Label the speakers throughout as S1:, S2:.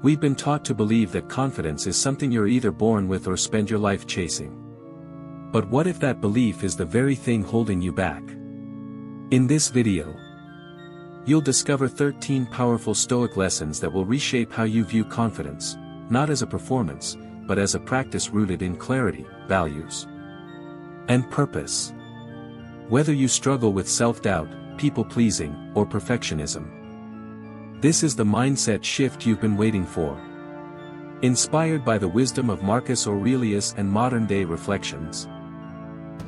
S1: We've been taught to believe that confidence is something you're either born with or spend your life chasing. But what if that belief is the very thing holding you back? In this video, you'll discover 13 powerful Stoic lessons that will reshape how you view confidence, not as a performance, but as a practice rooted in clarity, values, and purpose. Whether you struggle with self-doubt, people-pleasing, or perfectionism, this is the mindset shift you've been waiting for. Inspired by the wisdom of Marcus Aurelius and modern-day reflections,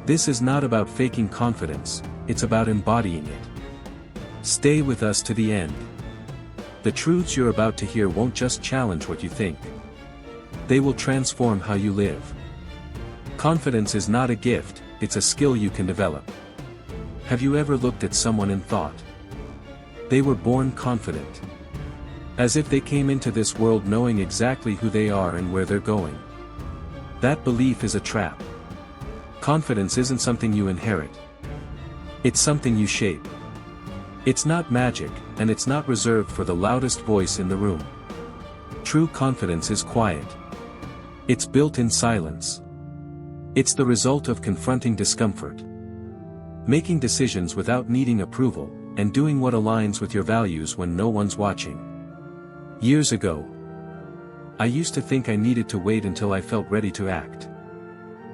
S1: this is not about faking confidence, it's about embodying it. Stay with us to the end. The truths you're about to hear won't just challenge what you think. They will transform how you live. Confidence is not a gift, it's a skill you can develop. Have you ever looked at someone and thought, they were born confident? As if they came into this world knowing exactly who they are and where they're going. That belief is a trap. Confidence isn't something you inherit. It's something you shape. It's not magic, and it's not reserved for the loudest voice in the room. True confidence is quiet. It's built in silence. It's the result of confronting discomfort, making decisions without needing approval, and doing what aligns with your values when no one's watching. Years ago, I used to think I needed to wait until I felt ready to act.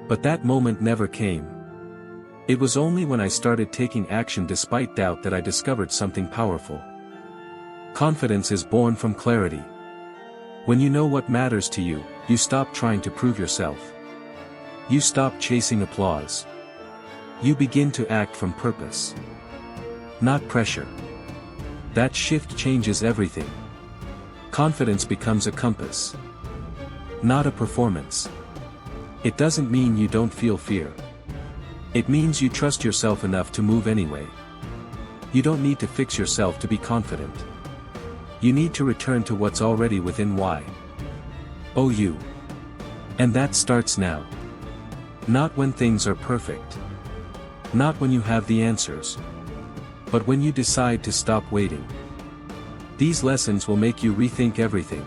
S1: But that moment never came. It was only when I started taking action despite doubt that I discovered something powerful. Confidence is born from clarity. When you know what matters to you, you stop trying to prove yourself. You stop chasing applause. You begin to act from purpose, not pressure. That shift changes everything. Confidence becomes a compass, not a performance. It doesn't mean you don't feel fear. It means you trust yourself enough to move anyway. You don't need to fix yourself to be confident. You need to return to what's already within you. And that starts now. Not when things are perfect. Not when you have the answers. But when you decide to stop waiting. These lessons will make you rethink everything.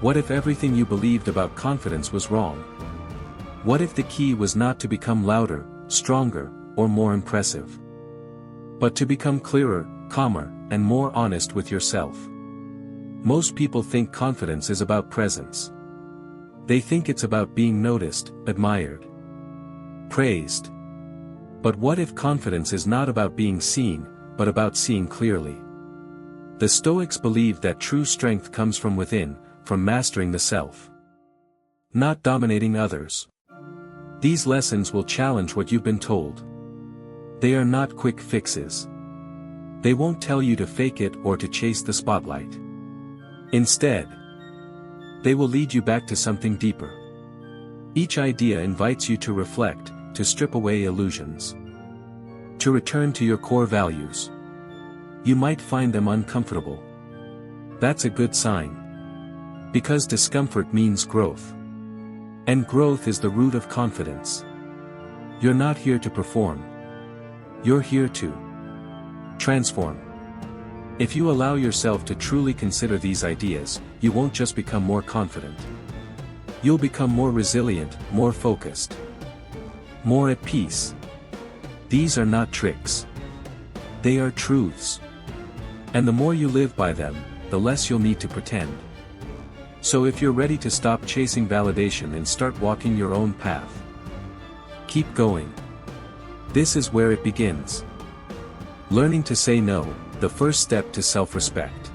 S1: What if everything you believed about confidence was wrong? What if the key was not to become louder, stronger, or more impressive, but to become clearer, calmer, and more honest with yourself? Most people think confidence is about presence. They think it's about being noticed, admired, praised. But what if confidence is not about being seen, but about seeing clearly? The Stoics believed that true strength comes from within, from mastering the self, not dominating others. These lessons will challenge what you've been told. They are not quick fixes. They won't tell you to fake it or to chase the spotlight. Instead, they will lead you back to something deeper. Each idea invites you to reflect, to strip away illusions, to return to your core values. You might find them uncomfortable. That's a good sign. Because discomfort means growth. And growth is the root of confidence. You're not here to perform. You're here to transform. If you allow yourself to truly consider these ideas, you won't just become more confident. You'll become more resilient, more focused, more at peace. These are not tricks. They are truths. And the more you live by them, the less you'll need to pretend. So if you're ready to stop chasing validation and start walking your own path, keep going. This is where it begins. Learning to say no, the first step to self-respect.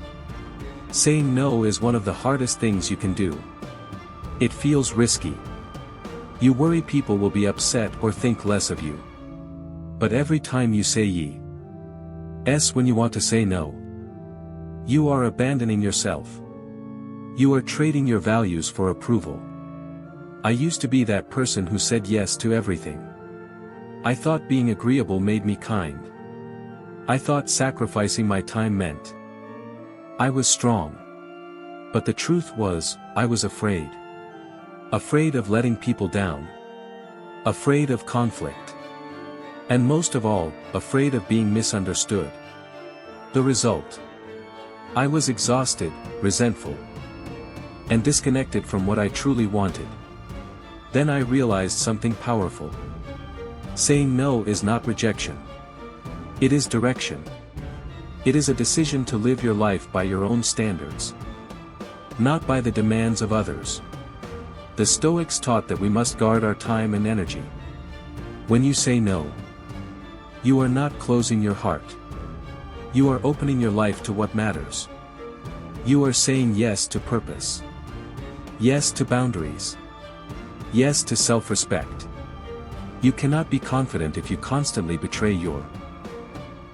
S1: Saying no is one of the hardest things you can do. It feels risky. You worry people will be upset or think less of you. But every time you say yes when you want to say no, you are abandoning yourself. You are trading your values for approval. I used to be that person who said yes to everything. I thought being agreeable made me kind. I thought sacrificing my time meant I was strong. But the truth was, I was afraid. Afraid of letting people down. Afraid of conflict. And most of all, afraid of being misunderstood. The result? I was exhausted, resentful, and disconnected from what I truly wanted. Then I realized something powerful. Saying no is not rejection. It is direction. It is a decision to live your life by your own standards, not by the demands of others. The Stoics taught that we must guard our time and energy. When you say no, you are not closing your heart. You are opening your life to what matters. You are saying yes to purpose. Yes to boundaries. Yes to self-respect. You cannot be confident if you constantly betray your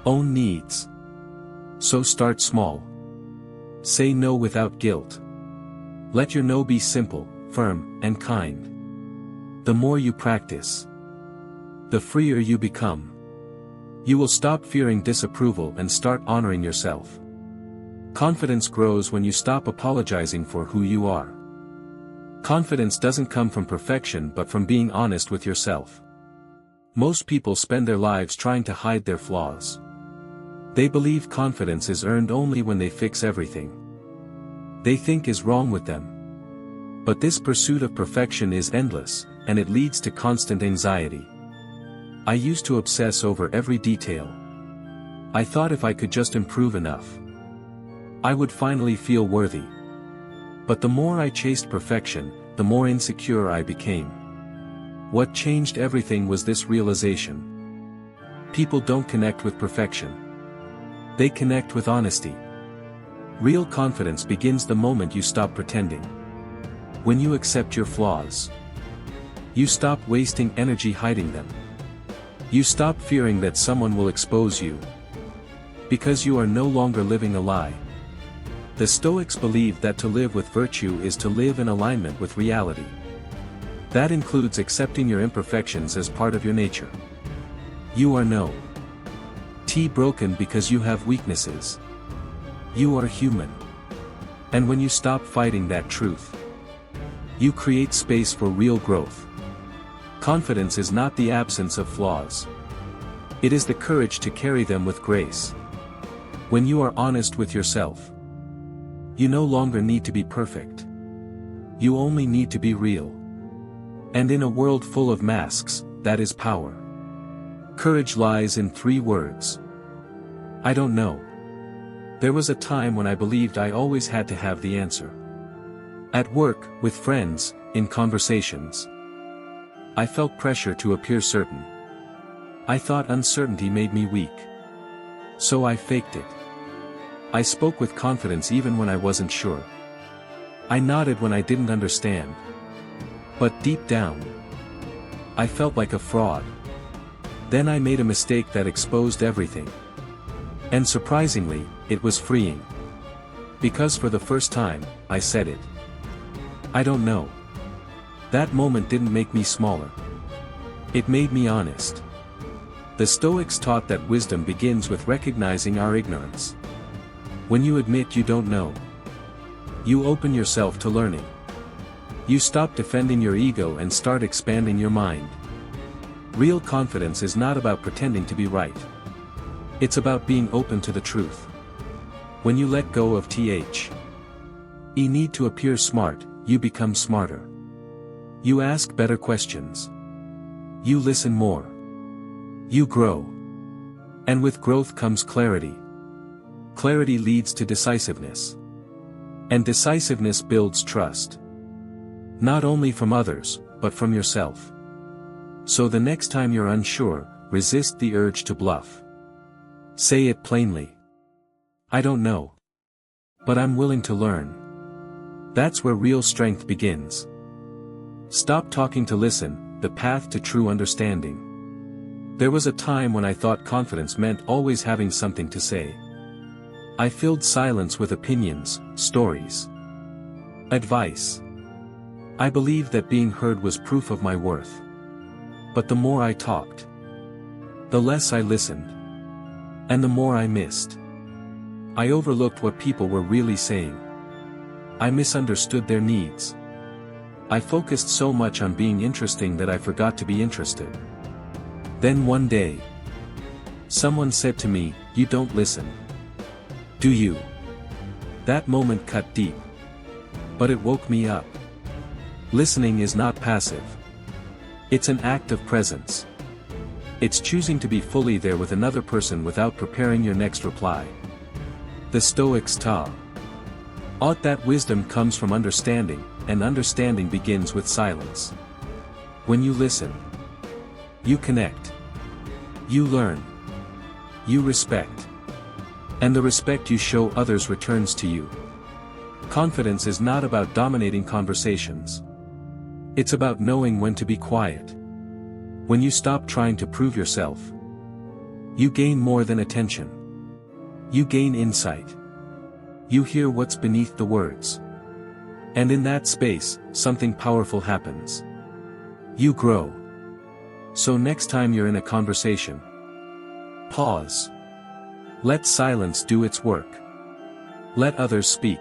S1: own needs. So start small. Say no without guilt. Let your no be simple, firm, and kind. The more you practice, the freer you become. You will stop fearing disapproval and start honoring yourself. Confidence grows when you stop apologizing for who you are. Confidence doesn't come from perfection but from being honest with yourself. Most people spend their lives trying to hide their flaws. They believe confidence is earned only when they fix everything they think is wrong with them. But this pursuit of perfection is endless, and it leads to constant anxiety. I used to obsess over every detail. I thought if I could just improve enough, I would finally feel worthy. But the more I chased perfection, the more insecure I became. What changed everything was this realization. People don't connect with perfection. They connect with honesty. Real confidence begins the moment you stop pretending. When you accept your flaws, you stop wasting energy hiding them. You stop fearing that someone will expose you, because you are no longer living a lie. The Stoics believed that to live with virtue is to live in alignment with reality. That includes accepting your imperfections as part of your nature. You are no broken because you have weaknesses. You are human. And when you stop fighting that truth, you create space for real growth. Confidence is not the absence of flaws. It is the courage to carry them with grace. When you are honest with yourself, you no longer need to be perfect. You only need to be real. And in a world full of masks, that is power. Courage lies in 3 words. I don't know. There was a time when I believed I always had to have the answer. At work, with friends, in conversations, I felt pressure to appear certain. I thought uncertainty made me weak. So I faked it. I spoke with confidence even when I wasn't sure. I nodded when I didn't understand. But deep down, I felt like a fraud. Then I made a mistake that exposed everything. And surprisingly, it was freeing. Because for the first time, I said it. I don't know. That moment didn't make me smaller. It made me honest. The Stoics taught that wisdom begins with recognizing our ignorance. When you admit you don't know, you open yourself to learning. You stop defending your ego and start expanding your mind. Real confidence is not about pretending to be right. It's about being open to the truth. When you let go of the need to appear smart, you become smarter. You ask better questions. You listen more. You grow. And with growth comes clarity. Clarity leads to decisiveness. And decisiveness builds trust. Not only from others, but from yourself. So the next time you're unsure, resist the urge to bluff. Say it plainly. I don't know. But I'm willing to learn. That's where real strength begins. Stop talking to listen, the path to true understanding. There was a time when I thought confidence meant always having something to say. I filled silence with opinions, stories, advice. I believed that being heard was proof of my worth. But the more I talked, the less I listened. And the more I missed. I overlooked what people were really saying. I misunderstood their needs. I focused so much on being interesting that I forgot to be interested. Then one day, someone said to me, "You don't listen. Do you?" That moment cut deep. But it woke me up. Listening is not passive. It's an act of presence. It's choosing to be fully there with another person without preparing your next reply. The Stoics taught that wisdom comes from understanding, and understanding begins with silence. When you listen, you connect. You learn. You respect. And the respect you show others returns to you. Confidence is not about dominating conversations. It's about knowing when to be quiet. When you stop trying to prove yourself, you gain more than attention. You gain insight. You hear what's beneath the words. And in that space, something powerful happens. You grow. So next time you're in a conversation, pause. Let silence do its work. Let others speak.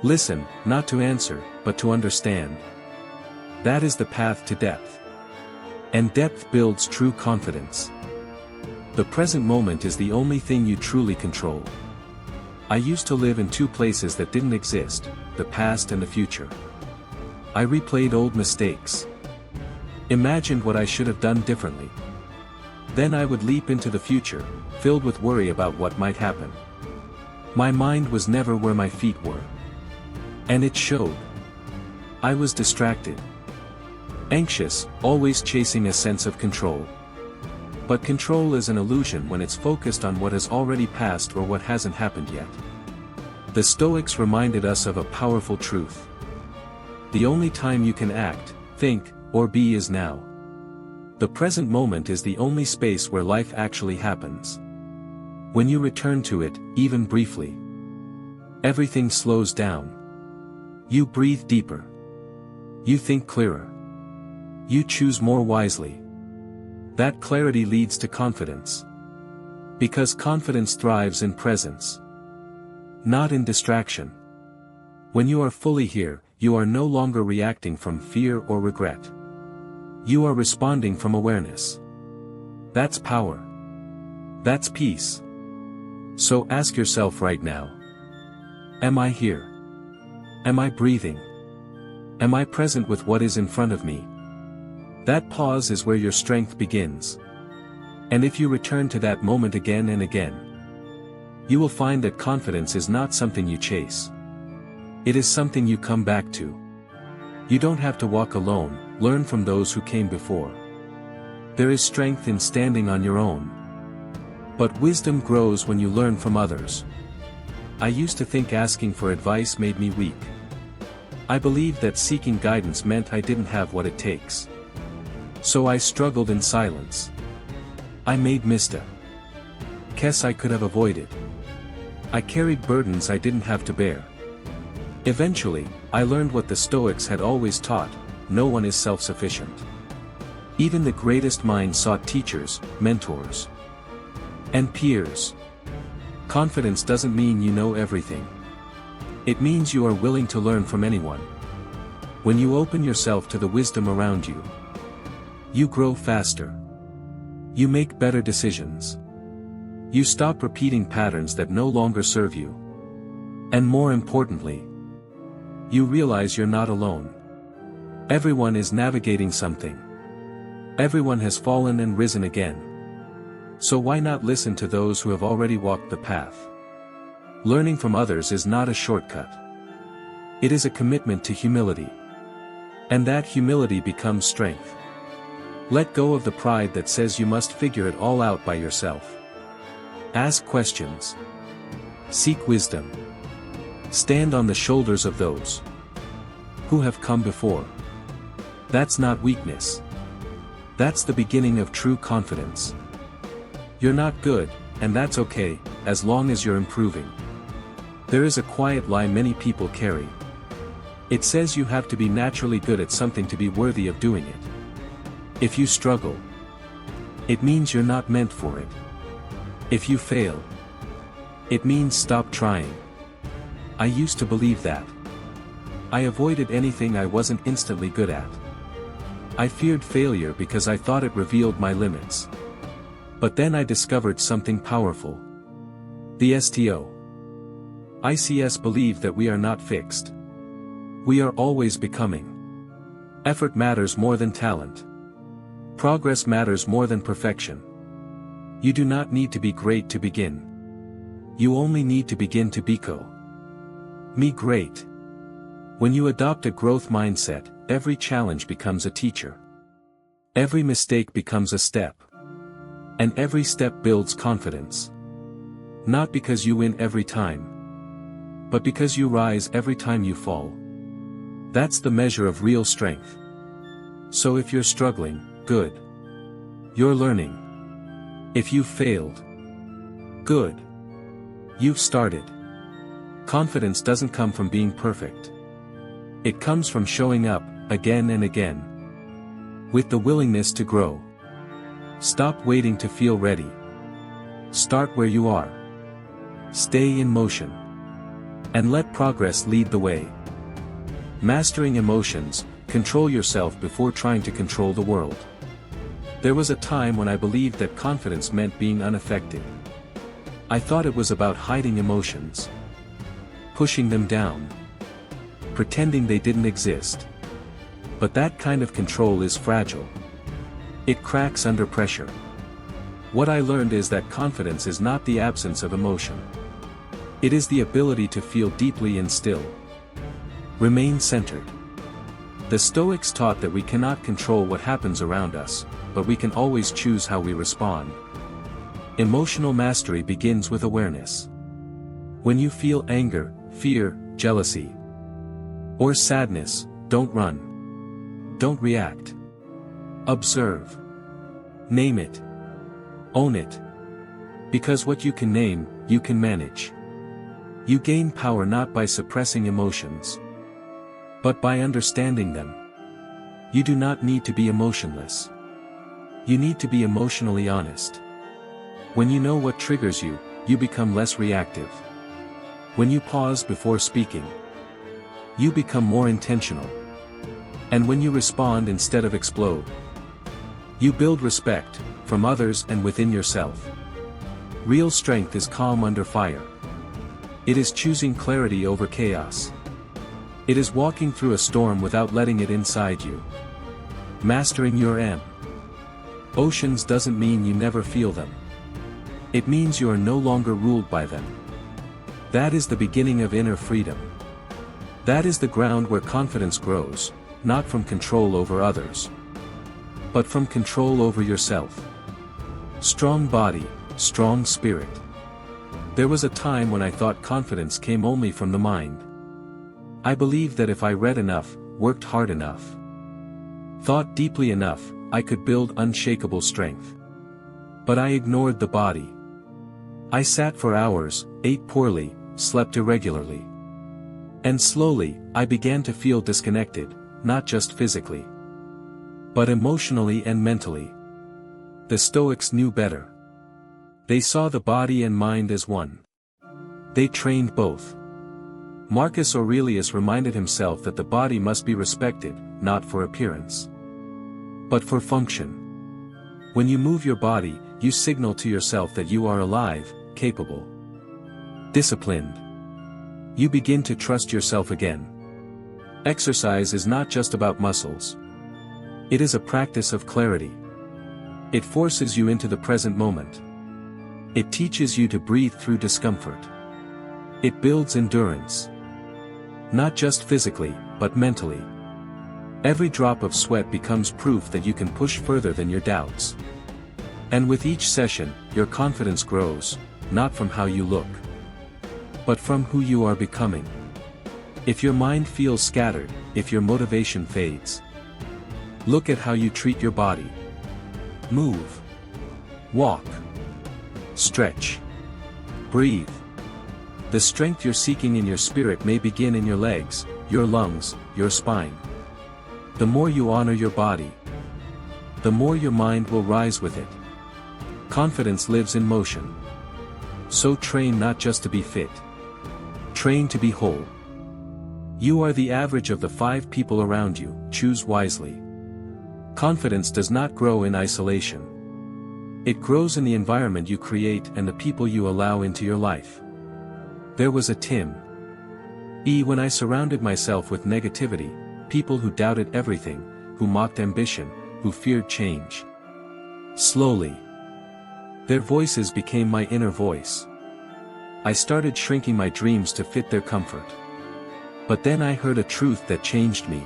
S1: Listen, not to answer, but to understand. That is the path to depth. And depth builds true confidence. The present moment is the only thing you truly control. I used to live in two places that didn't exist, the past and the future. I replayed old mistakes. Imagined what I should have done differently. Then I would leap into the future, filled with worry about what might happen. My mind was never where my feet were. And it showed. I was distracted. Anxious, always chasing a sense of control. But control is an illusion when it's focused on what has already passed or what hasn't happened yet. The Stoics reminded us of a powerful truth. The only time you can act, think, or be is now. The present moment is the only space where life actually happens. When you return to it, even briefly, everything slows down. You breathe deeper. You think clearer. You choose more wisely. That clarity leads to confidence. Because confidence thrives in presence, not in distraction. When you are fully here, you are no longer reacting from fear or regret. You are responding from awareness. That's power. That's peace. So ask yourself right now. Am I here? Am I breathing? Am I present with what is in front of me? That pause is where your strength begins. And if you return to that moment again and again, you will find that confidence is not something you chase. It is something you come back to. You don't have to walk alone, learn from those who came before. There is strength in standing on your own. But wisdom grows when you learn from others. I used to think asking for advice made me weak. I believed that seeking guidance meant I didn't have what it takes. So I struggled in silence. I made mistakes I could have avoided. I carried burdens I didn't have to bear. Eventually, I learned what the Stoics had always taught: no one is self-sufficient. Even the greatest minds sought teachers, mentors, and peers. Confidence doesn't mean you know everything. It means you are willing to learn from anyone. When you open yourself to the wisdom around you, you grow faster. You make better decisions. You stop repeating patterns that no longer serve you. And more importantly, you realize you're not alone. Everyone is navigating something. Everyone has fallen and risen again. So why not listen to those who have already walked the path? Learning from others is not a shortcut. It is a commitment to humility. And that humility becomes strength. Let go of the pride that says you must figure it all out by yourself. Ask questions. Seek wisdom. Stand on the shoulders of those who have come before. That's not weakness. That's the beginning of true confidence. You're not good, and that's okay, as long as you're improving. There is a quiet lie many people carry. It says you have to be naturally good at something to be worthy of doing it. If you struggle, it means you're not meant for it. If you fail, it means stop trying. I used to believe that. I avoided anything I wasn't instantly good at. I feared failure because I thought it revealed my limits. But then I discovered something powerful. The Stoics believe that we are not fixed. We are always becoming. Effort matters more than talent. Progress matters more than perfection. You do not need to be great to begin. You only need to begin to me great. When you adopt a growth mindset, every challenge becomes a teacher. Every mistake becomes a step. And every step builds confidence. Not because you win every time, but because you rise every time you fall. That's the measure of real strength. So if you're struggling, good. You're learning. If you've failed, good. You've started. Confidence doesn't come from being perfect. It comes from showing up, again and again. With the willingness to grow. Stop waiting to feel ready. Start where you are. Stay in motion. And let progress lead the way. Mastering emotions, control yourself before trying to control the world. There was a time when I believed that confidence meant being unaffected. I thought it was about hiding emotions. Pushing them down. Pretending they didn't exist. But that kind of control is fragile. It cracks under pressure. What I learned is that confidence is not the absence of emotion. It is the ability to feel deeply and still. Remain centered. The Stoics taught that we cannot control what happens around us, but we can always choose how we respond. Emotional mastery begins with awareness. When you feel anger, fear, jealousy, or sadness, don't run. Don't react. Observe. Name it. Own it. Because what you can name, you can manage. You gain power not by suppressing emotions, but by understanding them. You do not need to be emotionless. You need to be emotionally honest. When you know what triggers you, you become less reactive. When you pause before speaking, you become more intentional. And when you respond instead of explode, you build respect, from others and within yourself. Real strength is calm under fire. It is choosing clarity over chaos. It is walking through a storm without letting it inside you. Mastering your oceans doesn't mean you never feel them. It means you are no longer ruled by them. That is the beginning of inner freedom. That is the ground where confidence grows, not from control over others, but from control over yourself. Strong body, strong spirit. There was a time when I thought confidence came only from the mind. I believed that if I read enough, worked hard enough, thought deeply enough, I could build unshakable strength. But I ignored the body. I sat for hours, ate poorly, slept irregularly. And slowly, I began to feel disconnected, not just physically, but emotionally and mentally. The Stoics knew better. They saw the body and mind as one. They trained both. Marcus Aurelius reminded himself that the body must be respected, not for appearance, but for function. When you move your body, you signal to yourself that you are alive, capable, disciplined. You begin to trust yourself again. Exercise is not just about muscles. It is a practice of clarity. It forces you into the present moment. It teaches you to breathe through discomfort. It builds endurance. Not just physically, but mentally. Every drop of sweat becomes proof that you can push further than your doubts. And with each session, your confidence grows, not from how you look, but from who you are becoming. If your mind feels scattered, if your motivation fades, look at how you treat your body. Move. Walk. Stretch. Breathe. The strength you're seeking in your spirit may begin in your legs, your lungs, your spine. The more you honor your body, the more your mind will rise with it. Confidence lives in motion. So train not just to be fit. Train to be whole. You are the average of the 5 people around you, choose wisely. Confidence does not grow in isolation. It grows in the environment you create and the people you allow into your life. There was a Tim. When I surrounded myself with negativity, people who doubted everything, who mocked ambition, who feared change. Slowly, their voices became my inner voice. I started shrinking my dreams to fit their comfort. But then I heard a truth that changed me.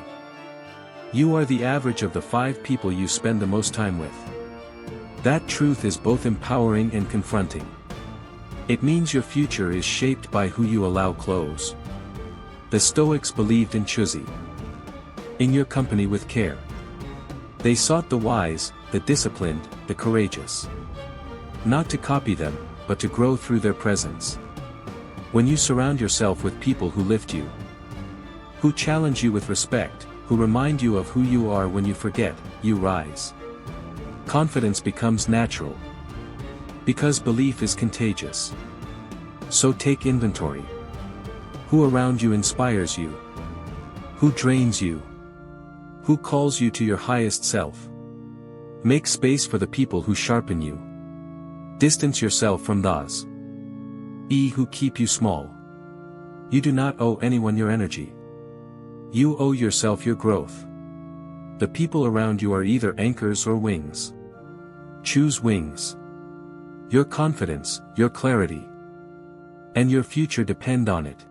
S1: You are the average of the 5 people you spend the most time with. That truth is both empowering and confronting. It means your future is shaped by who you allow close. The Stoics believed in choosing. In your company with care. They sought the wise, the disciplined, the courageous. Not to copy them, but to grow through their presence. When you surround yourself with people who lift you, who challenge you with respect, who remind you of who you are when you forget, you rise. Confidence becomes natural. Because belief is contagious. So take inventory. Who around you inspires you? Who drains you? Who calls you to your highest self? Make space for the people who sharpen you. Distance yourself from those who keep you small. You do not owe anyone your energy. You owe yourself your growth. The people around you are either anchors or wings. Choose wings. Your confidence, your clarity, and your future depend on it.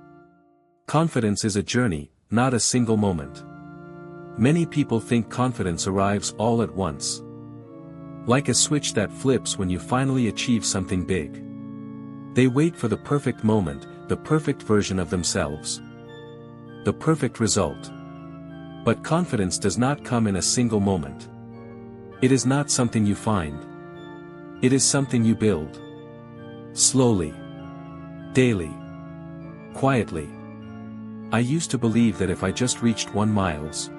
S1: Confidence is a journey, not a single moment. Many people think confidence arrives all at once. Like a switch that flips when you finally achieve something big. They wait for the perfect moment, the perfect version of themselves. The perfect result. But confidence does not come in a single moment. It is not something you find. It is something you build. Slowly. Daily. Quietly. I used to believe that if I just reached 1 miles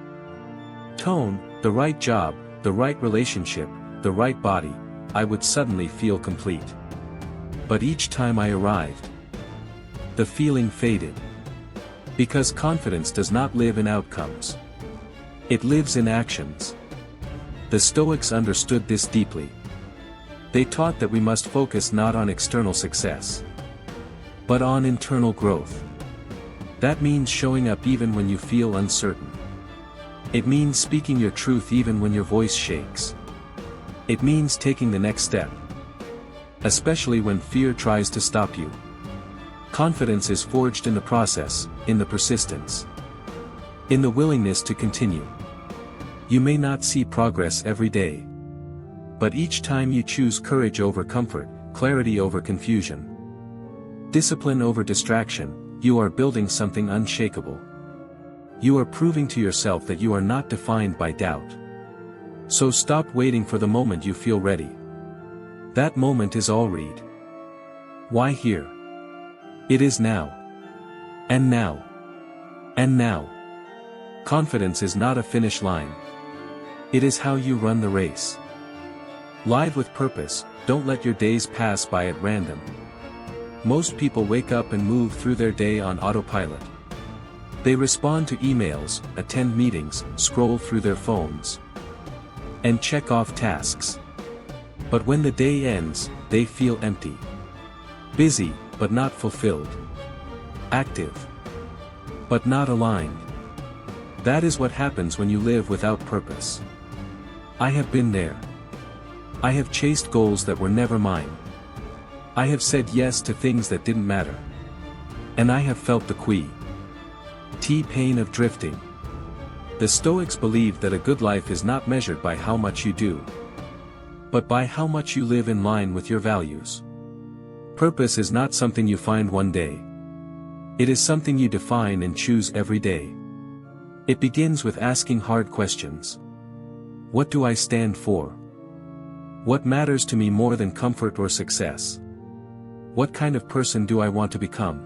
S1: tone, the right job, the right relationship, the right body, I would suddenly feel complete. But each time I arrived, the feeling faded. Because confidence does not live in outcomes. It lives in actions. The Stoics understood this deeply. They taught that we must focus not on external success, but on internal growth. That means showing up even when you feel uncertain. It means speaking your truth even when your voice shakes. It means taking the next step. Especially when fear tries to stop you. Confidence is forged in the process, in the persistence. In the willingness to continue. You may not see progress every day. But each time you choose courage over comfort, clarity over confusion, discipline over distraction, you are building something unshakable. You are proving to yourself that you are not defined by doubt. So stop waiting for the moment you feel ready. That moment is already. Why here? It is now. And now. And now. Confidence is not a finish line. It is how you run the race. Live with purpose, don't let your days pass by at random. Most people wake up and move through their day on autopilot. They respond to emails, attend meetings, scroll through their phones, and check off tasks. But when the day ends, they feel empty. Busy, but not fulfilled. Active, but not aligned. That is what happens when you live without purpose. I have been there. I have chased goals that were never mine. I have said yes to things that didn't matter. And I have felt the pain of drifting. The Stoics believed that a good life is not measured by how much you do, but by how much you live in line with your values. Purpose is not something you find one day. It is something you define and choose every day. It begins with asking hard questions. What do I stand for? What matters to me more than comfort or success? What kind of person do I want to become?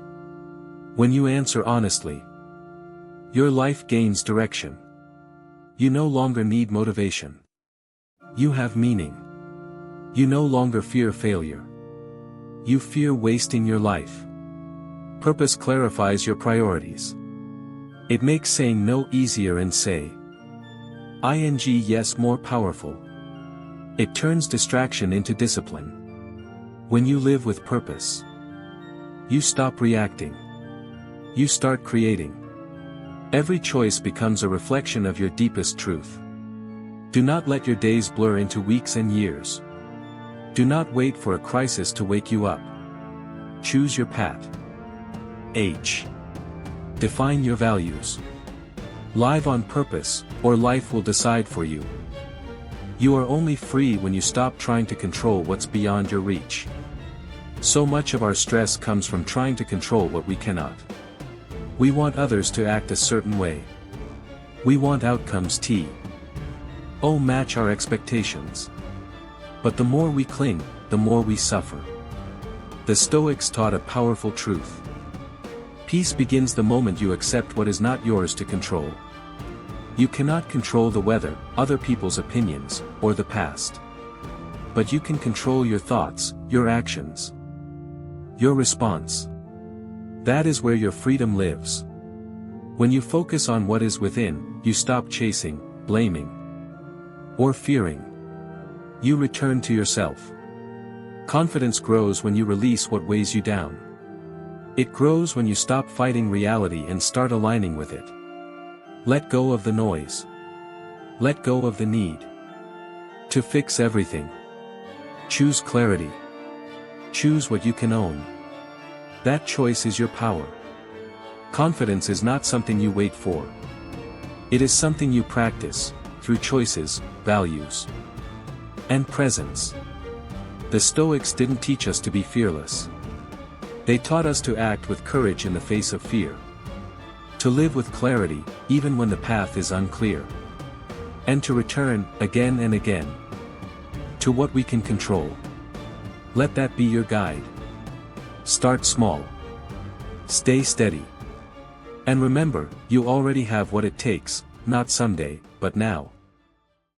S1: When you answer honestly, your life gains direction. You no longer need motivation. You have meaning. You no longer fear failure. You fear wasting your life. Purpose clarifies your priorities. It makes saying no easier and say yes more powerful. It turns distraction into discipline. When you live with purpose, you stop reacting. You start creating. Every choice becomes a reflection of your deepest truth. Do not let your days blur into weeks and years. Do not wait for a crisis to wake you up. Choose your path. H. Define your values. Live on purpose, or life will decide for you. You are only free when you stop trying to control what's beyond your reach. So much of our stress comes from trying to control what we cannot. We want others to act a certain way. We want outcomes match our expectations. But the more we cling, the more we suffer. The Stoics taught a powerful truth. Peace begins the moment you accept what is not yours to control. You cannot control the weather, other people's opinions, or the past. But you can control your thoughts, your actions, your response. That is where your freedom lives. When you focus on what is within, you stop chasing, blaming, or fearing. You return to yourself. Confidence grows when you release what weighs you down. It grows when you stop fighting reality and start aligning with it. Let go of the noise. Let go of the need to fix everything. Choose clarity. Choose what you can own. That choice is your power. Confidence is not something you wait for. It is something you practice, through choices, values, and presence. The Stoics didn't teach us to be fearless. They taught us to act with courage in the face of fear. To live with clarity, even when the path is unclear. And to return, again and again, to what we can control. Let that be your guide. Start small. Stay steady. And remember, you already have what it takes, not someday, but now.